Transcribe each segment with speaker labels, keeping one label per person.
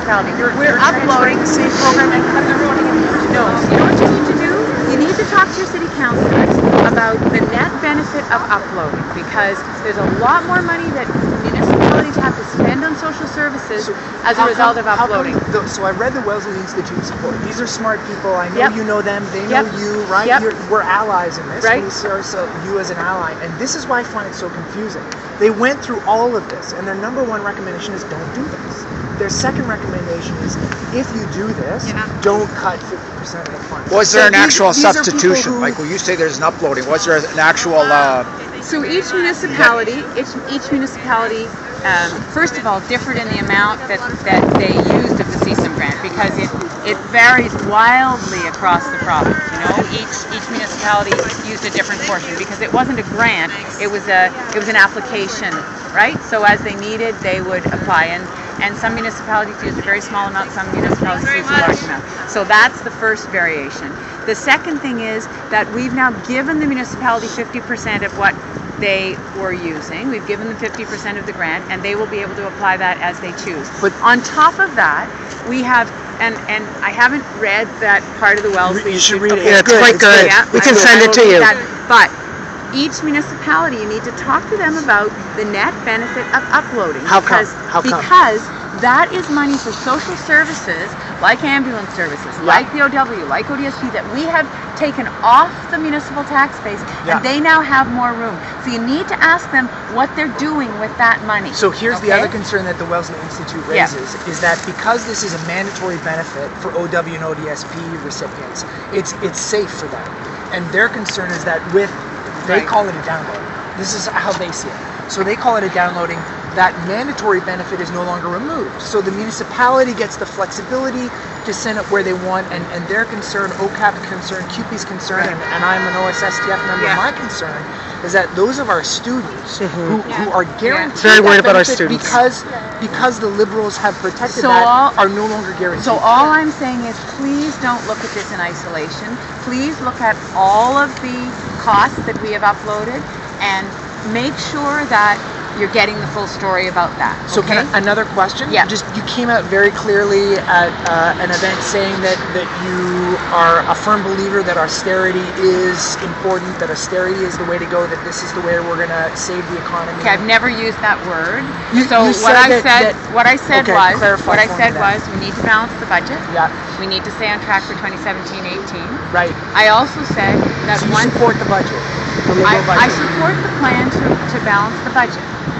Speaker 1: municipality.
Speaker 2: We're
Speaker 1: We're uploading
Speaker 2: the same program and cutting everyone in.
Speaker 1: No, you know what you need to do? You need to talk to your city councilors about the net benefit of uploading, because there's a lot more money that municipalities have to spend on social services as a result of uploading.
Speaker 2: So I read the Wellesley Institute's report. These are smart people. I know you know them. They know you, right? We're allies in this.
Speaker 1: Right.
Speaker 2: We see ourselves, you as an ally. And this is why I find it so confusing. They went through all of this, and their number one recommendation is don't do this. Their second recommendation is, if you do this, don't cut 50% of the funds.
Speaker 3: Was there an actual substitution? Like when you say there's an uploading, was there an actual...
Speaker 1: So each municipality, first of all, differed in the amount that they used of the CSIM grant, because it varies wildly across the province. You know, each municipality used a different portion, because it wasn't a grant; it was an application, right? So as they needed, they would apply, and some municipalities used a very small amount, some municipalities used a large amount. So that's the first variation. The second thing is that we've now given the municipality 50% of what they were using. We've given them 50% of the grant, and they will be able to apply that as they choose. But on top of that, we have, and I haven't read that part of the Wellesley.
Speaker 2: You should read it.
Speaker 4: Yeah, it's quite good. We can send it to you.
Speaker 1: But each municipality, you need to talk to them about the net benefit of uploading.
Speaker 4: How come?
Speaker 1: Because that is money for social services, like ambulance services, like the OW, like ODSP, that we have taken off the municipal tax base, and they now have more room. So you need to ask them what they're doing with that money.
Speaker 2: So here's the other concern that the Wellesley Institute raises, is that because this is a mandatory benefit for OW and ODSP recipients, it's safe for them. And their concern is that they call it a download. This is how they see it. So they call it a downloading. That mandatory benefit is no longer removed. So the municipality gets the flexibility to send it where they want, and their concern, OCAP's concern, CUPE's concern, and I'm an OSSTF member, my concern is that those of our students who are guaranteed
Speaker 4: very worried about our
Speaker 2: students because the Liberals have protected are no longer guaranteed.
Speaker 1: So all I'm saying is, please don't look at this in isolation. Please look at all of the costs that we have uploaded, and make sure that you're getting the full story about that.
Speaker 2: So another question?
Speaker 1: Yeah.
Speaker 2: Just, you came out very clearly at an event saying that you are a firm believer that austerity is important, that austerity is the way to go, that this is the way we're going to save the economy.
Speaker 1: Okay, I've never used that word. What I said was we need to balance the budget.
Speaker 2: Yeah.
Speaker 1: We need to stay on track for 2017-18.
Speaker 2: Right.
Speaker 1: I also said that
Speaker 2: you support the budget.
Speaker 1: I support the plan to balance the budget.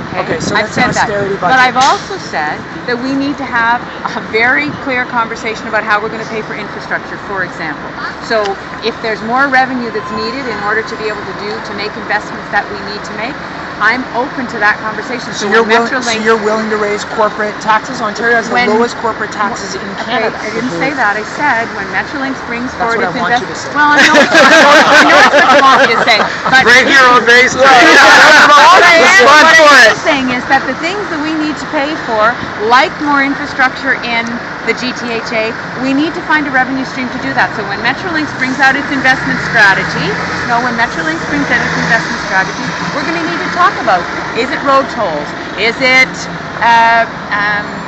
Speaker 2: Okay, so
Speaker 1: I've
Speaker 2: that's
Speaker 1: said
Speaker 2: an austerity
Speaker 1: that.
Speaker 2: budget.
Speaker 1: But I've also said that we need to have a very clear conversation about how we're going to pay for infrastructure, for example. So if there's more revenue that's needed in order to be able to make investments that we need to make, I'm open to that conversation.
Speaker 2: So you're willing to raise corporate taxes? Ontario has the lowest corporate taxes in Canada.
Speaker 1: I didn't say that. I said when Metrolinx brings forward its investment.
Speaker 2: Well,
Speaker 1: I know it's what you want me to say. But
Speaker 3: Break your own base.
Speaker 1: what I'm saying is that the things that we need to pay for, like more infrastructure in the GTHA, we need to find a revenue stream to do that. So when Metrolinx brings out its investment strategy, we're going to need to talk about, is it road tolls? Is it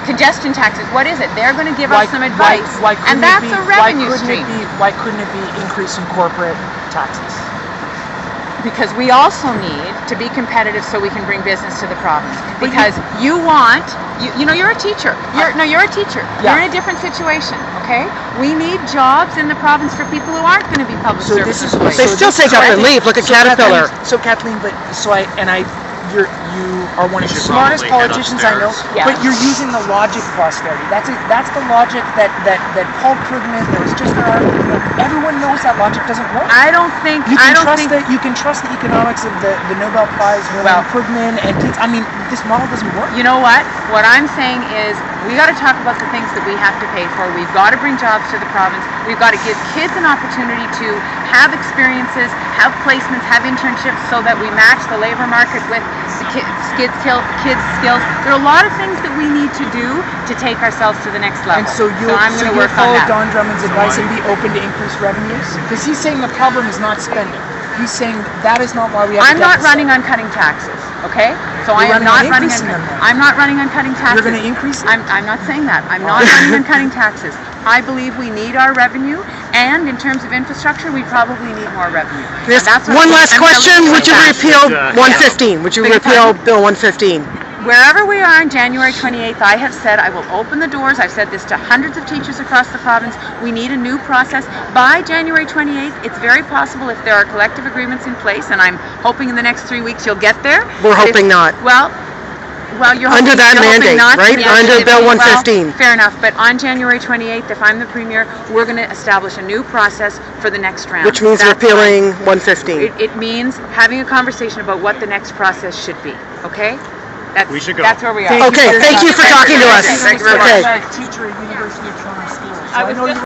Speaker 1: congestion taxes? What is it? They're going to give us some advice. And that's a revenue stream.
Speaker 2: Why couldn't it be increasing corporate taxes?
Speaker 1: Because we also need to be competitive so we can bring business to the province. Because you're a teacher. You're a teacher. You're in a different situation, okay? We need jobs in the province for people who aren't going to be public service employees.
Speaker 4: They still take up and leave. Look at Caterpillar.
Speaker 2: Kathleen, you are one of the smartest politicians I know, but you're using the logic of austerity. That's the logic that Paul Krugman, there was just an article, everyone knows that logic doesn't work. You can trust the economics of the Nobel Prize winner Krugman and kids. I mean, this model doesn't work.
Speaker 1: You know what? What I'm saying is we got to talk about the things that we have to pay for. We've got to bring jobs to the province. We've got to give kids an opportunity to have experiences, have placements, have internships, so that we match the labor market with the kids' skills. There are a lot of things that we need to do to take ourselves to the next level.
Speaker 2: And so you'll follow Don Drummond's advice and be open to increased revenues? Because he's saying the problem is not spending. He's saying that is not why we have a deficit.
Speaker 1: I'm not running on cutting taxes, okay? So I
Speaker 2: You're
Speaker 1: am
Speaker 2: running
Speaker 1: not
Speaker 2: on
Speaker 1: running
Speaker 2: increasing
Speaker 1: on,
Speaker 2: them then.
Speaker 1: I'm not running on cutting taxes.
Speaker 2: You're gonna increase them?
Speaker 1: I'm not saying that. I'm not running on cutting taxes. I believe we need our revenue, and in terms of infrastructure, we probably need more revenue.
Speaker 4: This,
Speaker 1: And that's what
Speaker 4: one
Speaker 1: I'm
Speaker 4: last
Speaker 1: gonna
Speaker 4: question,
Speaker 1: leave
Speaker 4: would you
Speaker 1: it at that.
Speaker 4: repeal 115? Would you
Speaker 1: Beg your
Speaker 4: repeal
Speaker 1: pardon?
Speaker 4: Bill 115?
Speaker 1: Wherever we are on January 28th, I have said I will open the doors. I've said this to hundreds of teachers across the province. We need a new process. By January 28th, it's very possible if there are collective agreements in place, and I'm hoping in the next 3 weeks you'll get there.
Speaker 4: We're
Speaker 1: But if-
Speaker 4: hoping not.
Speaker 1: Well, you're
Speaker 4: Under
Speaker 1: hoping,
Speaker 4: that
Speaker 1: you're hoping
Speaker 4: mandate,
Speaker 1: not to
Speaker 4: right?
Speaker 1: be
Speaker 4: Under
Speaker 1: able to
Speaker 4: Bill
Speaker 1: be-
Speaker 4: 115.
Speaker 1: Well, fair enough, but on January 28th, if I'm the Premier, we're going to establish a new process for the next round.
Speaker 4: Which means
Speaker 1: That's
Speaker 4: repealing
Speaker 1: fine.
Speaker 4: 115.
Speaker 1: It means having a conversation about what the next process should be, okay?
Speaker 5: We should go.
Speaker 1: That's where we are.
Speaker 4: Okay, thank you for talking to us.
Speaker 1: Thank you very much.
Speaker 4: Okay.
Speaker 2: I'm a teacher at University of Toronto Schools. So
Speaker 1: I
Speaker 2: I
Speaker 1: was
Speaker 2: know
Speaker 1: just-
Speaker 2: you